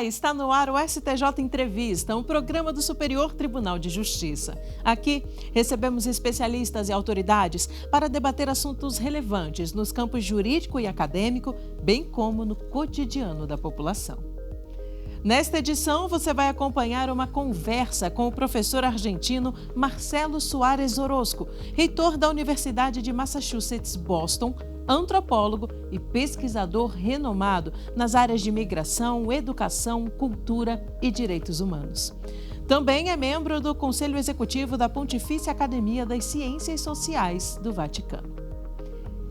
Olá, está no ar o STJ Entrevista, um programa do Superior Tribunal de Justiça. Aqui, recebemos especialistas e autoridades para debater assuntos relevantes nos campos jurídico e acadêmico, bem como no cotidiano da população. Nesta edição, você vai acompanhar uma conversa com o professor argentino Marcelo Suárez-Orozco, reitor da Universidade de Massachusetts Boston, antropólogo e pesquisador renomado nas áreas de migração, educação, cultura e direitos humanos. Também é membro do Conselho Executivo da Pontifícia Academia das Ciências Sociais do Vaticano.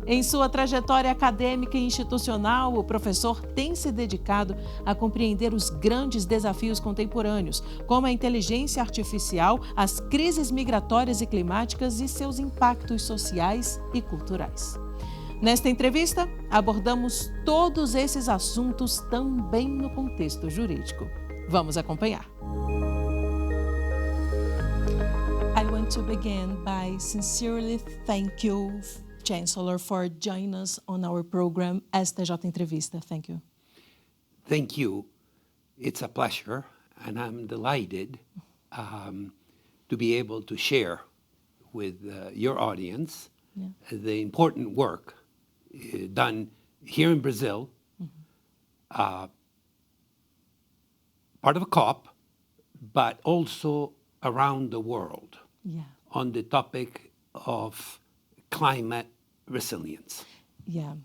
Em sua trajetória acadêmica e institucional, o professor tem se dedicado a compreender os grandes desafios contemporâneos, como a inteligência artificial, as crises migratórias e climáticas e seus impactos sociais e culturais. Nesta entrevista, abordamos todos esses assuntos também no contexto jurídico. Vamos acompanhar. I want to begin by sincerely thank you, Chancellor, for joining us on our program, STJ Entrevista. Thank you. Thank you. It's a pleasure, and I'm delighted to be able to share with your audience the important work done here in Brazil, part of a COP, but also around the world on the topic of climate resilience. Yeah,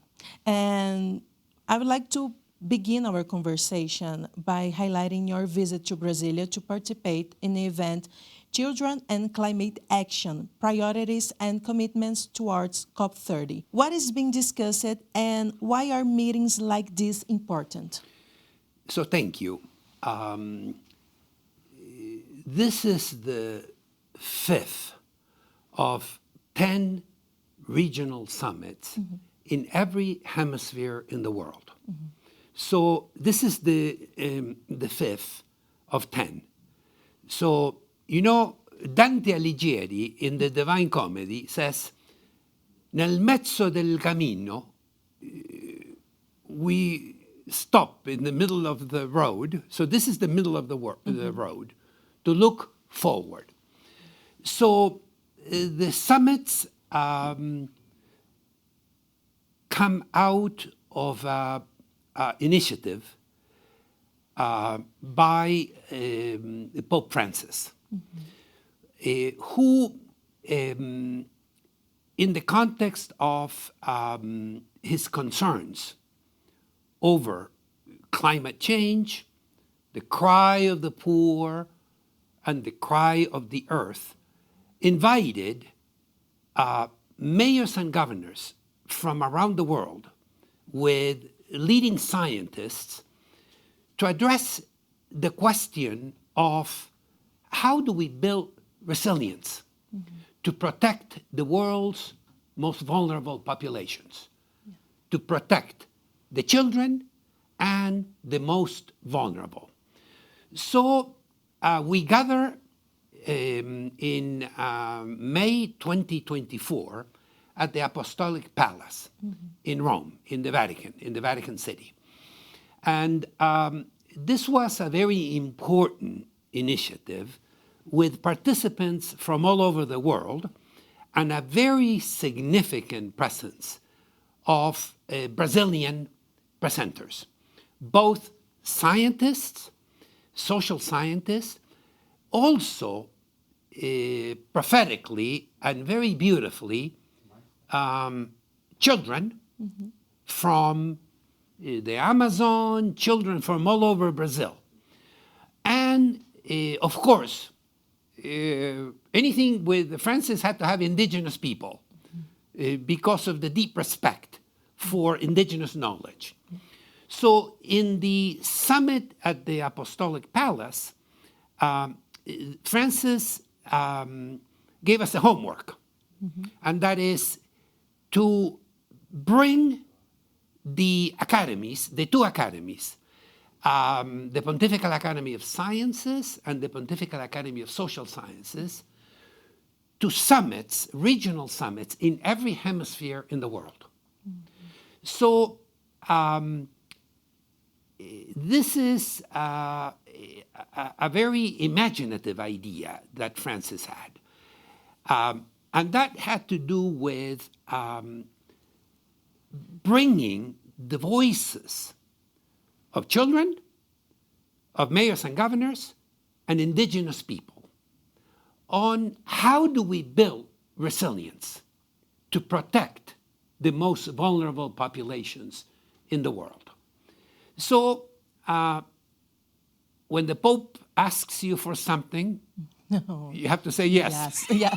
and I would like to begin our conversation by highlighting your visit to Brasilia to participate in the event Children and Climate Action, Priorities and Commitments Towards COP30. What is being discussed and why are meetings like this important? So thank you. This is the fifth of 10 regional summits in every hemisphere in the world. So this is the fifth of 10. So, you know, Dante Alighieri in the Divine Comedy says, nel mezzo del cammino, we stop in the middle of the road. So this is the middle of the road to look forward. So the summits come out of an initiative by Pope Francis, who, in the context of his concerns over climate change, the cry of the poor, and the cry of the earth, invited mayors and governors from around the world with leading scientists to address the question of how do we build resilience to protect the world's most vulnerable populations, to protect the children and the most vulnerable. So we gather in May 2024 at the Apostolic Palace in Rome, in the Vatican City. And this was a very important initiative with participants from all over the world and a very significant presence of Brazilian presenters, both scientists, social scientists, also prophetically and very beautifully children from the Amazon, children from all over Brazil. And of course, anything with Francis had to have indigenous people because of the deep respect for indigenous knowledge. So in the summit at the Apostolic Palace, Francis gave us a homework, and that is to bring the academies, the two academies, the Pontifical Academy of Sciences and the Pontifical Academy of Social Sciences, to summits, regional summits, in every hemisphere in the world. So this is a very imaginative idea that Francis had. And that had to do with bringing the voices of children, of mayors and governors, and indigenous people on how do we build resilience to protect the most vulnerable populations in the world. So when the Pope asks you for something, you have to say yes. Yeah.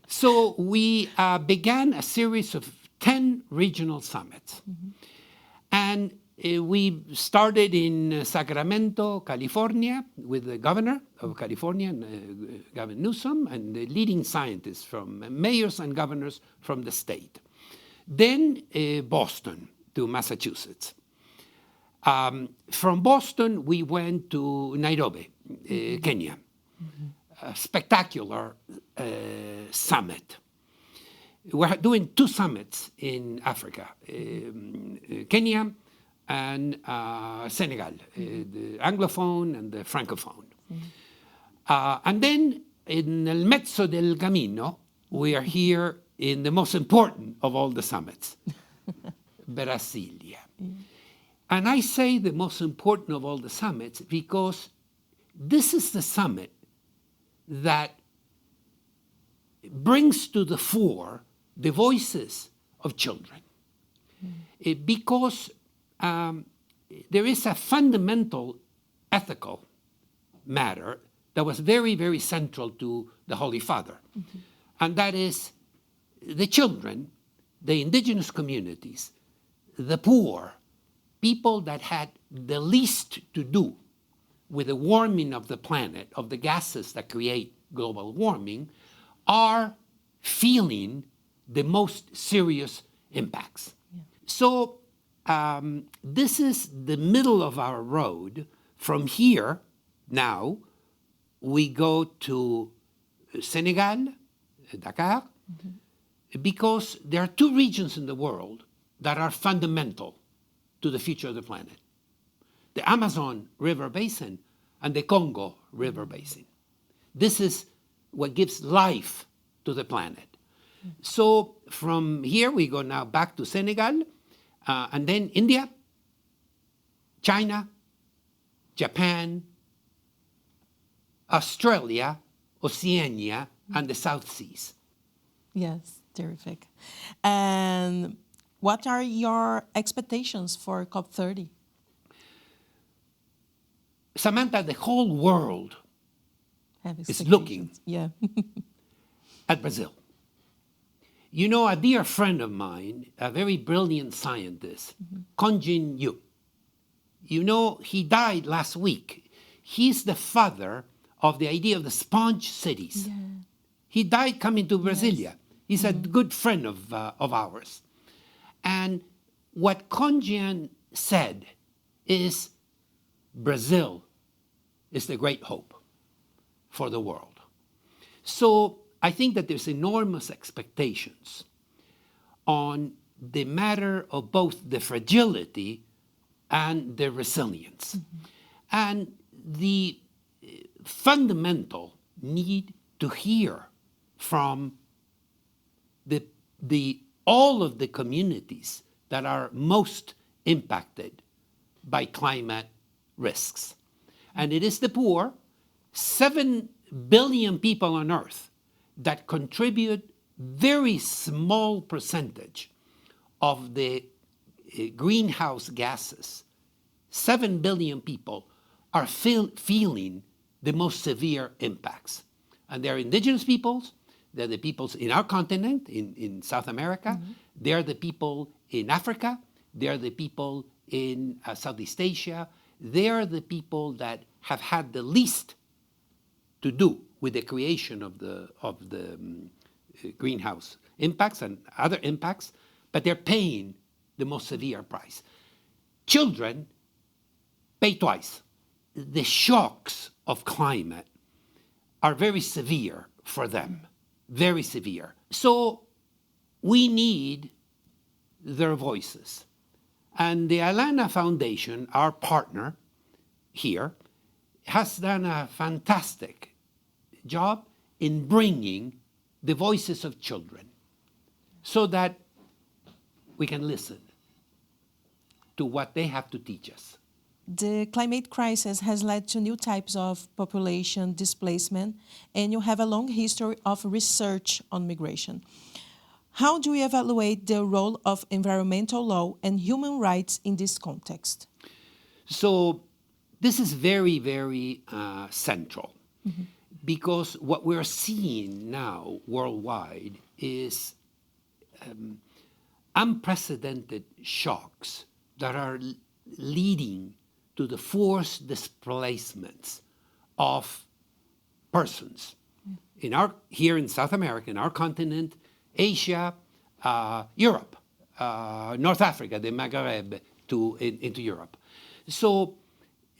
So we began a series of 10 regional summits. And we started in Sacramento, California, with the governor of California, Gavin Newsom, and the leading scientists from mayors and governors from the state. Then Boston to Massachusetts. From Boston, we went to Nairobi, Kenya. A spectacular summit. We're doing 2 summits in Africa, Kenya and Senegal, the Anglophone and the Francophone. And then in el mezzo del camino, we are here in the most important of all the summits, Brasilia. And I say the most important of all the summits because this is the summit that brings to the fore the voices of children. Because there is a fundamental ethical matter that was very, very central to the Holy Father. And that is the children, the indigenous communities, the poor, people that had the least to do with the warming of the planet, of the gases that create global warming, are feeling the most serious impacts. So this is the middle of our road. From here, now, we go to Senegal, Dakar, because there are 2 regions in the world that are fundamental to the future of the planet. The Amazon River Basin and the Congo River Basin. This is what gives life to the planet. So from here, we go now back to Senegal, and then India, China, Japan, Australia, Oceania, and the South Seas. Yes, terrific. And what are your expectations for COP30? Samantha, the whole world is looking at Brazil. You know, a dear friend of mine, a very brilliant scientist, Konjin Yu, you know, he died last week. He's the father of the idea of the sponge cities. He died coming to Brasilia. He's a good friend of ours. And what Konjin said is Brazil is the great hope for the world. So I think that there's enormous expectations on the matter of both the fragility and the resilience. And the fundamental need to hear from all of the communities that are most impacted by climate risks. And it is the poor, 7 billion people on Earth, that contribute very small percentage of the greenhouse gases. 7 billion people are feeling the most severe impacts. And they're indigenous peoples, they're the peoples in our continent, in South America, they're the people in Africa, they're the people in Southeast Asia, they're the people that have had the least to do with the creation of the greenhouse impacts and other impacts, but they're paying the most severe price. Children pay twice. The shocks of climate are very severe for them, very severe. So we need their voices. And the Alana Foundation, our partner here, has done a fantastic job in bringing the voices of children so that we can listen to what they have to teach us. The climate crisis has led to new types of population displacement, and you have a long history of research on migration. How do you evaluate the role of environmental law and human rights in this context? So this is very, very central, because what we're seeing now worldwide is unprecedented shocks that are leading to the forced displacements of persons here in South America, in our continent, Asia, Europe, North Africa, the Maghreb into Europe. So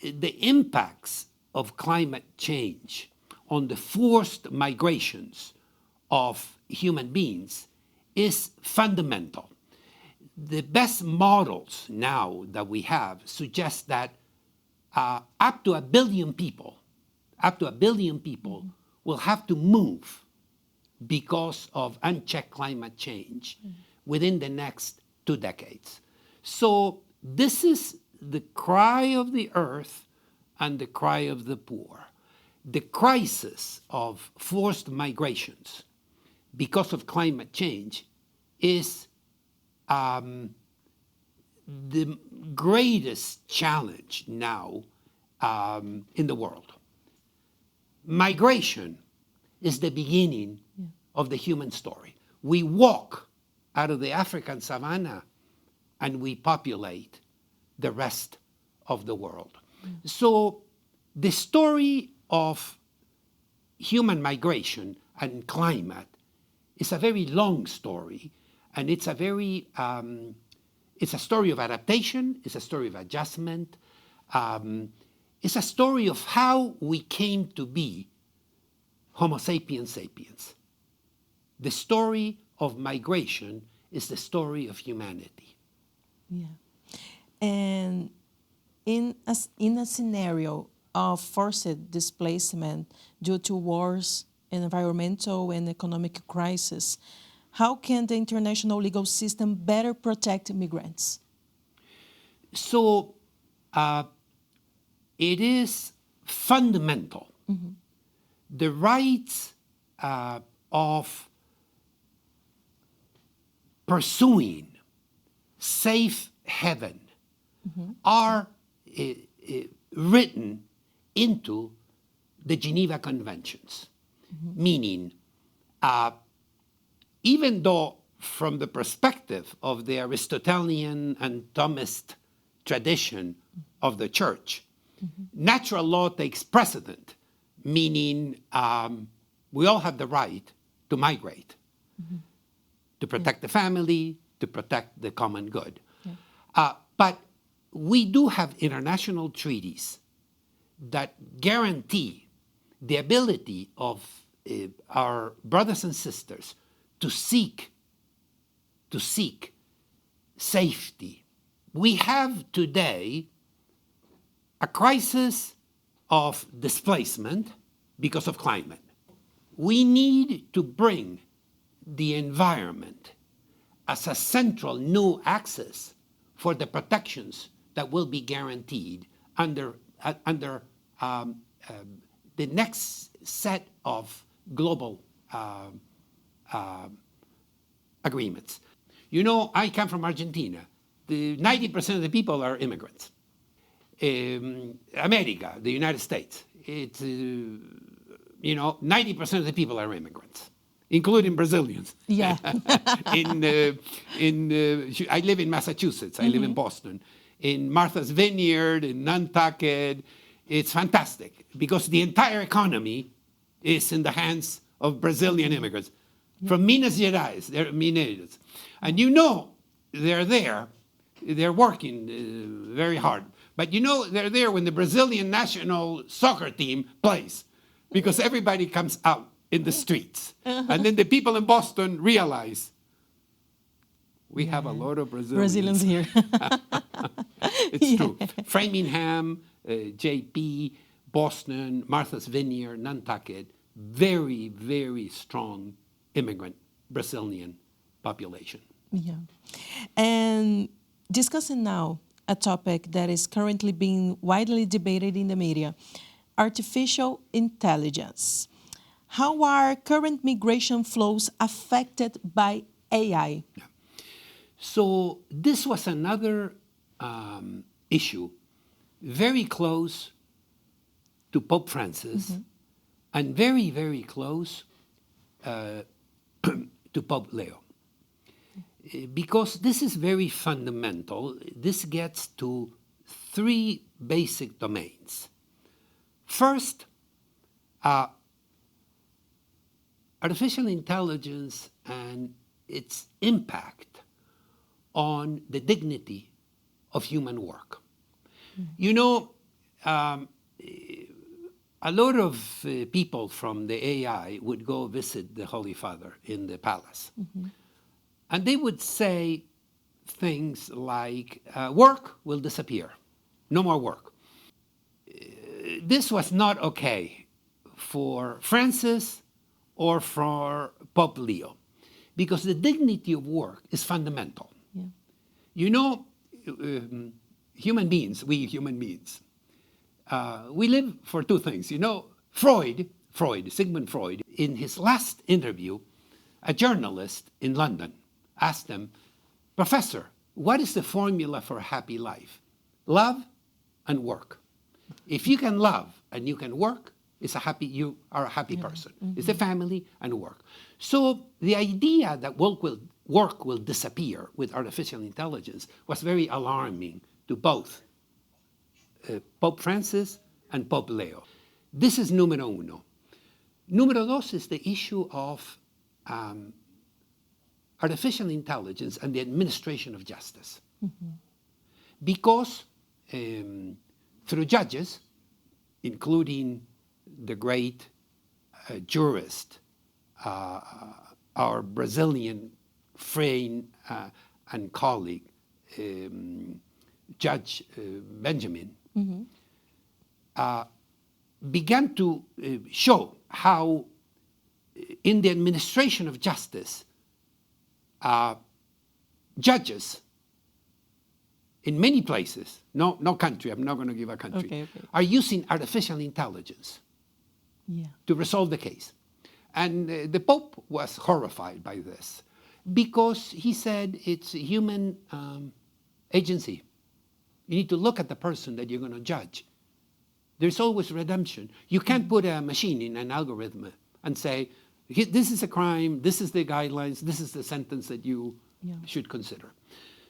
the impacts of climate change on the forced migrations of human beings is fundamental. The best models now that we have suggest that up to 1 billion people will have to move because of unchecked climate change within the next 2 decades. So this is the cry of the earth and the cry of the poor. The crisis of forced migrations because of climate change is the greatest challenge now in the world. Migration is the beginning of the human story. We walk out of the African savanna and we populate the rest of the world. So the story of human migration and climate is a very long story, and it's a very it's a story of adaptation, it's a story of adjustment, it's a story of how we came to be Homo sapiens sapiens. The story of migration is the story of humanity. Yeah. And in a scenario of forced displacement due to wars, environmental and economic crisis, how can the international legal system better protect migrants? So it is fundamental. The rights of pursuing safe haven are written into the Geneva Conventions, meaning even though from the perspective of the Aristotelian and Thomist tradition of the church, natural law takes precedent, meaning we all have the right to migrate, to protect the family, to protect the common good. But we do have international treaties that guarantee the ability of our brothers and sisters to seek safety. We have today a crisis of displacement because of climate. We need to bring the environment as a central new axis for the protections that will be guaranteed under the next set of global agreements. You know, I come from Argentina. 90% of the people are immigrants. America, the United States, it's, 90% of the people are immigrants, including Brazilians. Yeah. I live in Massachusetts. I live in Boston. In Martha's Vineyard, in Nantucket, it's fantastic because the entire economy is in the hands of Brazilian immigrants. From Minas Gerais, they're Mineiros. And they're there, they're working very hard. But they're there when the Brazilian national soccer team plays because everybody comes out in the streets. And then the people in Boston realize We have a lot of Brazilians here. It's true. Framingham, JP, Boston, Martha's Vineyard, Nantucket, very, very strong immigrant Brazilian population. Yeah. And discussing now a topic that is currently being widely debated in the media, artificial intelligence. How are current migration flows affected by AI? Yeah. So this was another issue very close to Pope Francis and very, very close to Pope Leo. Because this is very fundamental. This gets to three basic domains. First, artificial intelligence and its impact on the dignity of human work. You know, a lot of people from the AI would go visit the Holy Father in the palace. And they would say things like, work will disappear, no more work. This was not okay for Francis or for Pope Leo, because the dignity of work is fundamental. Yeah. You know, human beings, we live for two things. You know, Sigmund Freud, in his last interview, a journalist in London asked him, "Professor, what is the formula for a happy life?" Love and work. If you can love and you can work, you are a happy person. It's a family and work. So the idea that work will disappear with artificial intelligence was very alarming to both Pope Francis and Pope Leo. This is numero uno. Numero dos is the issue of artificial intelligence and the administration of justice. Because through judges, including the great jurist, our Brazilian friend and colleague, Judge Benjamin, began to show how in the administration of justice, judges in many places, no country, I'm not going to give a country, are using artificial intelligence to resolve the case. And the Pope was horrified by this because he said it's a human agency. You need to look at the person that you're going to judge. There's always redemption. You can't put a machine in an algorithm and say, this is a crime, this is the guidelines, this is the sentence that you should consider.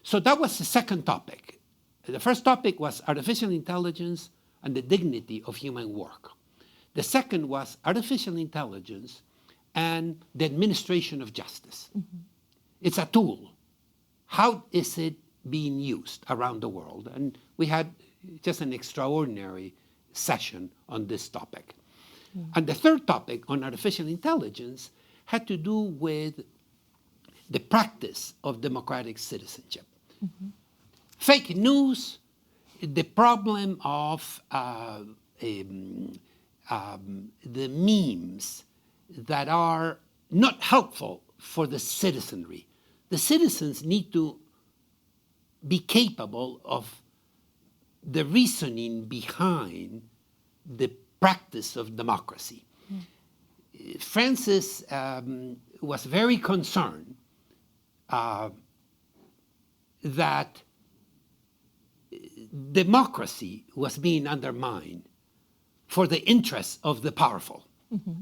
So that was the second topic. The first topic was artificial intelligence and the dignity of human work. The second was artificial intelligence and the administration of justice. It's a tool. How is it being used around the world? And we had just an extraordinary session on this topic. And the third topic on artificial intelligence had to do with the practice of democratic citizenship. Fake news, the problem of the memes that are not helpful for the citizenry. The citizens need to be capable of the reasoning behind the practice of democracy. Francis was very concerned that democracy was being undermined for the interests of the powerful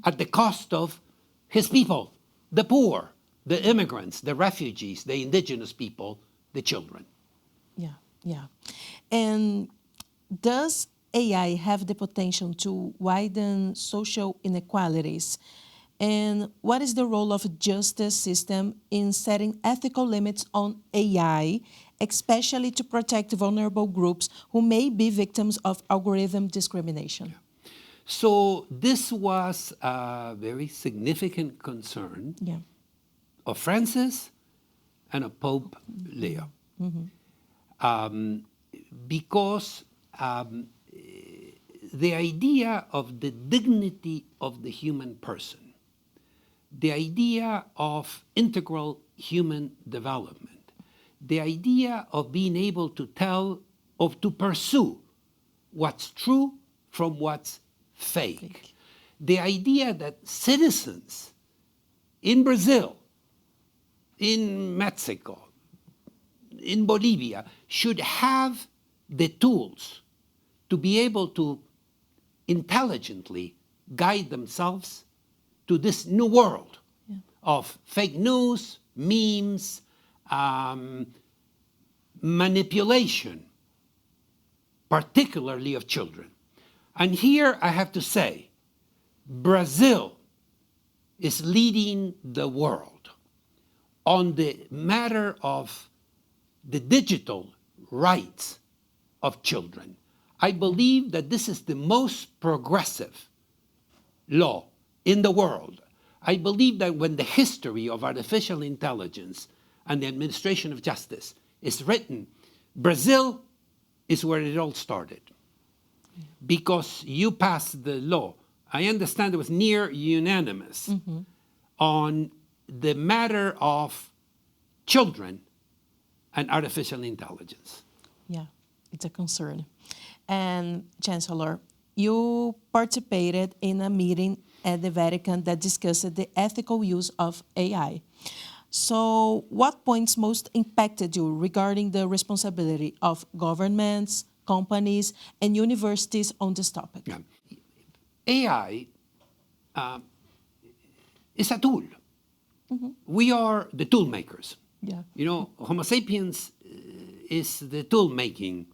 at the cost of his people, the poor, the immigrants, the refugees, the indigenous people, the children. Yeah. And does AI have the potential to widen social inequalities? And what is the role of the justice system in setting ethical limits on AI, especially to protect vulnerable groups who may be victims of algorithm discrimination? So this was a very significant concern of Francis and a Pope Leo. Because the idea of the dignity of the human person, the idea of integral human development, the idea of being able to tell, of to pursue what's true from what's fake. The idea that citizens in Brazil, in Mexico, in Bolivia, should have the tools to be able to intelligently guide themselves to this new world of fake news, memes, manipulation, particularly of children. And here I have to say, Brazil is leading the world on the matter of the digital rights of children. I believe that this is the most progressive law in the world. I believe that when the history of artificial intelligence and the administration of justice is written, Brazil is where it all started. Because you passed the law. I understand it was near unanimous on the matter of children and artificial intelligence. Yeah, it's a concern. And Chancellor, you participated in a meeting at the Vatican that discussed the ethical use of AI. So what points most impacted you regarding the responsibility of governments, companies, and universities on this topic? Yeah. AI is a tool. We are the tool makers. Yeah. You know, Homo sapiens is the tool-making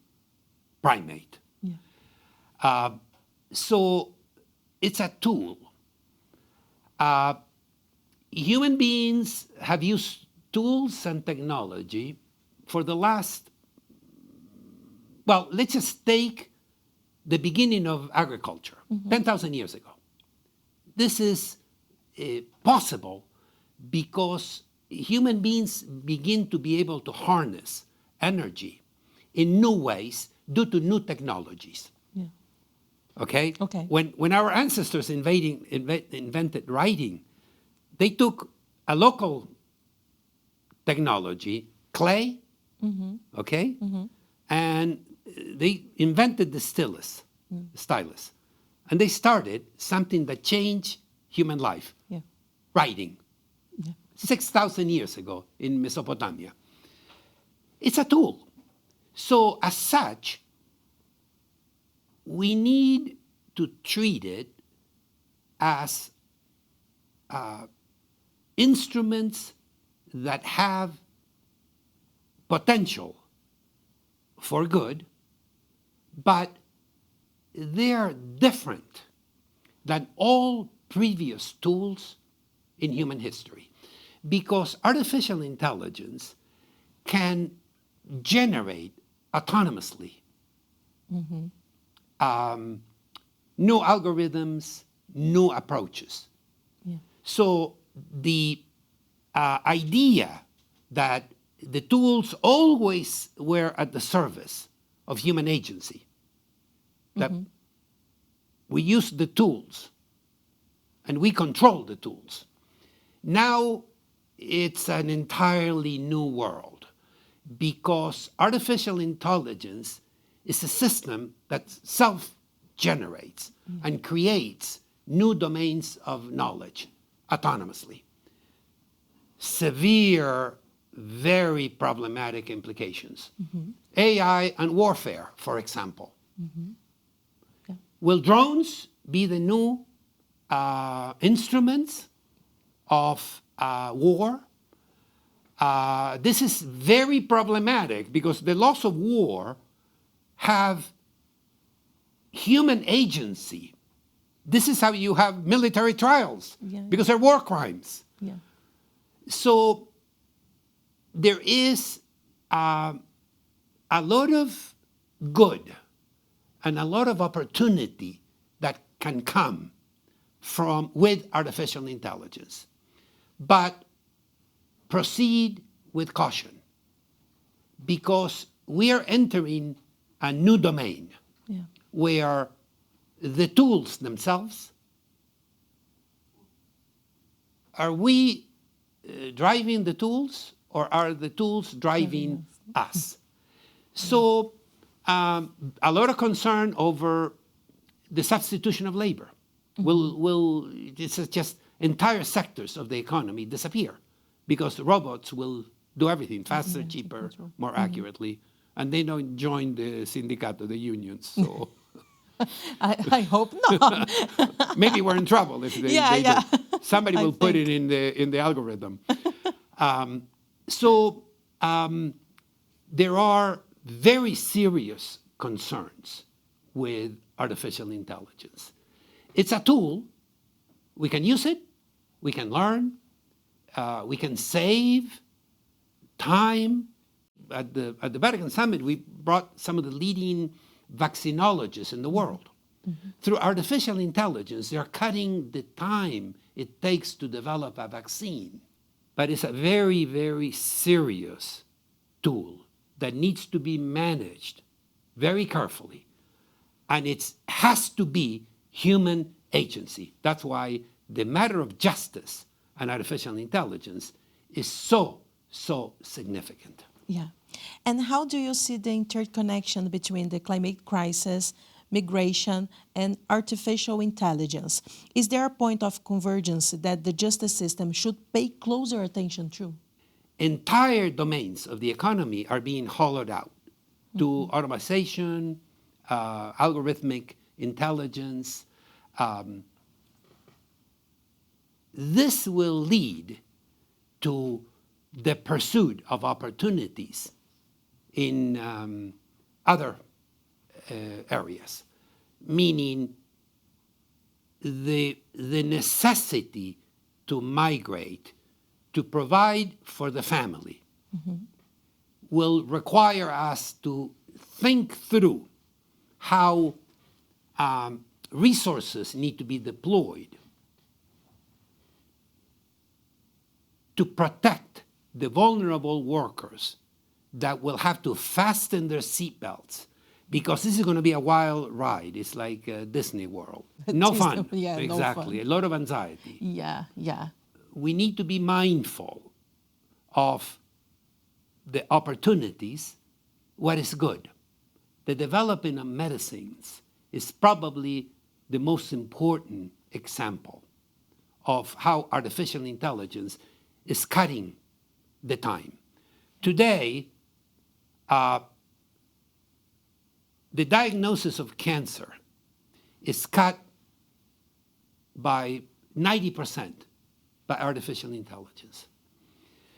primate. Yeah. So it's a tool. Human beings have used tools and technology for the last, well, let's just take the beginning of agriculture, 10,000 years ago. This is possible because human beings begin to be able to harness energy in new ways due to new technologies. Yeah. Okay? Okay. When our ancestors invented writing, they took a local technology, clay, okay, and they invented the stylus, and they started something that changed human life, writing, 6,000 years ago in Mesopotamia. It's a tool. So as such, we need to treat it as instruments that have potential for good, but they're different than all previous tools in human history, because artificial intelligence can generate autonomously new algorithms, new approaches. Yeah. So the idea that the tools always were at the service of human agency, that we use the tools and we control the tools. Now it's an entirely new world because artificial intelligence is a system that self-generates and creates new domains of knowledge autonomously. Severe, very problematic implications. AI and warfare, for example. Yeah. Will drones be the new instruments of war? This is very problematic because the laws of war have human agency. This is how you have military trials, because they're war crimes. Yeah. So there is a lot of good and a lot of opportunity that can come with artificial intelligence. But proceed with caution, because we are entering a new domain where the tools themselves, are we driving the tools, or are the tools driving us? So a lot of concern over the substitution of labor. It's just entire sectors of the economy disappear because robots will do everything faster, cheaper, more accurately, and they don't join the sindicato, the unions. So I hope not. maybe we're in trouble if they do. Somebody will put it in the algorithm. There are very serious concerns with artificial intelligence. It's a tool. We can use it. We can learn. We can save time. At the Vatican Summit, we brought some of the leading vaccinologists in the world. Through artificial intelligence, they're cutting the time it takes to develop a vaccine. But it's a very, very serious tool that needs to be managed very carefully. And it has to be human agency. That's why the matter of justice and artificial intelligence is so significant. Yeah. And how do you see the interconnection between the climate crisis, migration, and artificial intelligence? Is there a point of convergence that the justice system should pay closer attention to? Entire domains of the economy are being hollowed out to automation, algorithmic intelligence. This will lead to the pursuit of opportunities in other areas, meaning the necessity to migrate to provide for the family will require us to think through how resources need to be deployed to protect the vulnerable workers that will have to fasten their seatbelts, because this is going to be a wild ride. It's like Disney World. No fun. Yeah, exactly. No fun. A lot of anxiety. Yeah. We need to be mindful of the opportunities, what is good. The development of medicines is probably the most important example of how artificial intelligence is cutting the time. Today, the diagnosis of cancer is cut by 90% by artificial intelligence.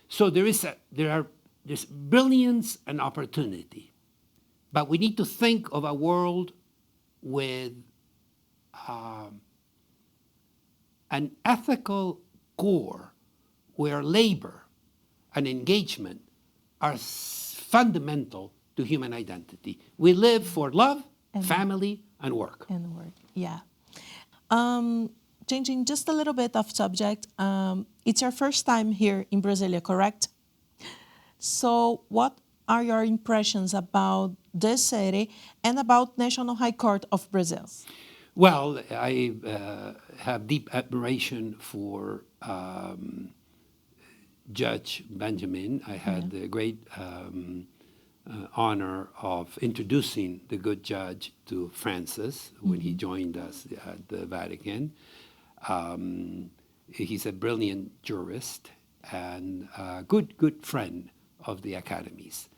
So there's brilliance and opportunity, but we need to think of a world with an ethical core where labor and engagement are fundamental to human identity. We live for love, family, and work. Yeah. Changing just a little bit of subject, it's your first time here in Brasilia, correct? So what are your impressions about this city and about National High Court of Brazil? Well, I have deep admiration for Judge Benjamin. I had the great honor of introducing the good judge to Francis when he joined us at the Vatican. He's a brilliant jurist and a good friend of the academies.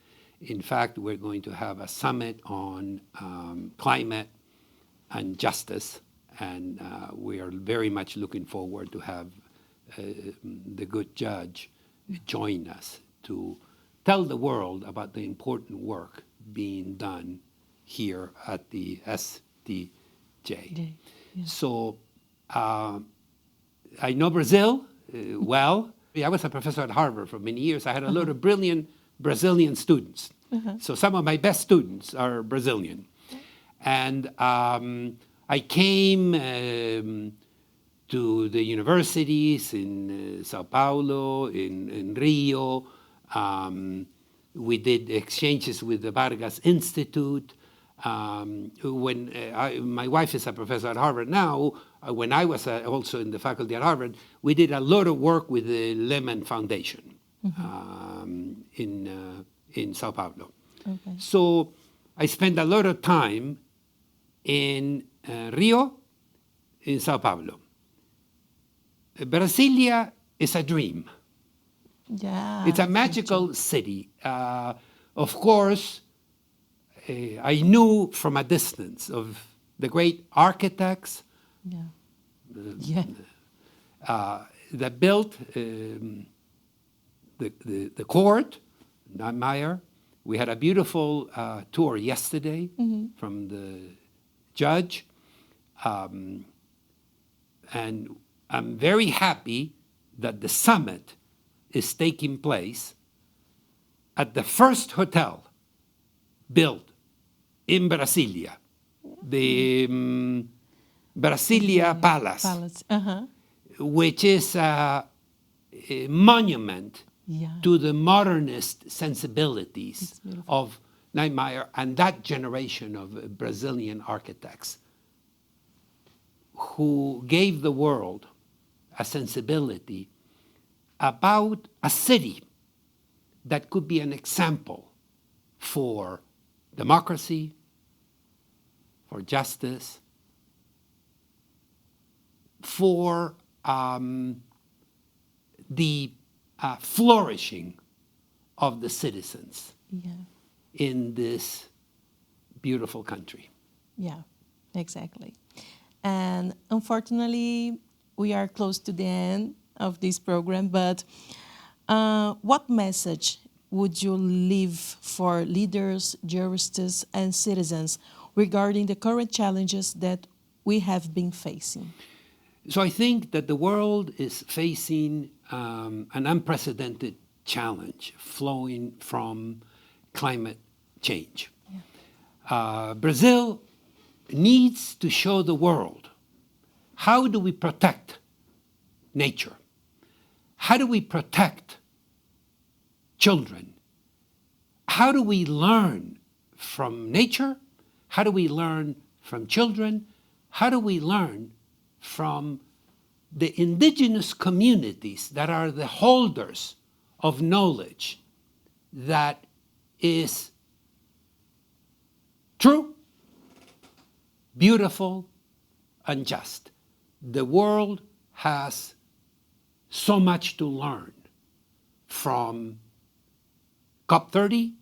In fact, we're going to have a summit on climate and justice, and we are very much looking forward to have the good judge join us to tell the world about the important work being done here at the STJ. So I know Brazil well. I was a professor at Harvard for many years. I had a lot of brilliant Brazilian students. So some of my best students are Brazilian. And I came to the universities in Sao Paulo, in Rio, We did exchanges with the Vargas Institute. My wife is a professor at Harvard now. When I was also in the faculty at Harvard, we did a lot of work with the Lehman Foundation in Sao Paulo. Okay. So I spent a lot of time in Rio, in Sao Paulo. Brasilia is a dream. Yeah. It's a magical city. Of course, I knew from a distance of the great architects that built the court, Meyer. We had a beautiful tour yesterday from the judge. And I'm very happy that the summit is taking place at the first hotel built in Brasilia, the Brasilia Palace. Which is a monument to the modernist sensibilities of Niemeyer and that generation of Brazilian architects who gave the world a sensibility about a city that could be an example for democracy, for justice, for the flourishing of the citizens in this beautiful country. Yeah, exactly. And unfortunately, we are close to the end of this program, but what message would you leave for leaders, jurists, and citizens regarding the current challenges that we have been facing? So I think that the world is facing an unprecedented challenge flowing from climate change. Brazil needs to show the world, how do we protect nature? How do we protect children? How do we learn from nature? How do we learn from children? How do we learn from the indigenous communities that are the holders of knowledge that is true, beautiful, and just? The world has so much to learn from COP30,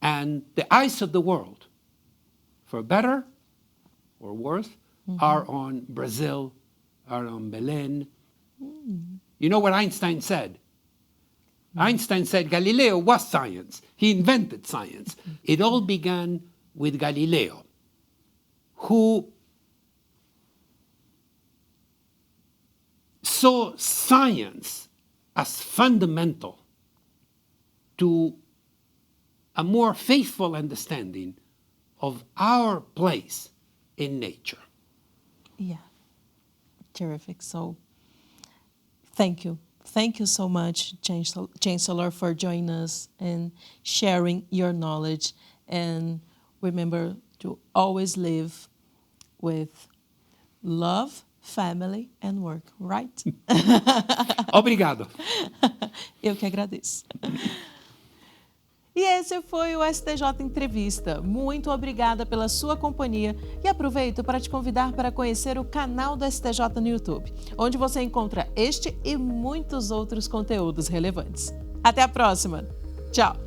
and the eyes of the world, for better or worse, are on Brazil, are on Belém. You know what Einstein said? Einstein said Galileo was science. He invented science. It all began with Galileo, who saw science as fundamental to a more faithful understanding of our place in nature. Yeah, terrific. So thank you. Thank you so much, Chancellor, for joining us and sharing your knowledge. And remember to always live with love, family, and work, right? Obrigado. Eu que agradeço. E esse foi o STJ Entrevista. Muito obrigada pela sua companhia e aproveito para te convidar para conhecer o canal do STJ no YouTube, onde você encontra este e muitos outros conteúdos relevantes. Até a próxima. Tchau!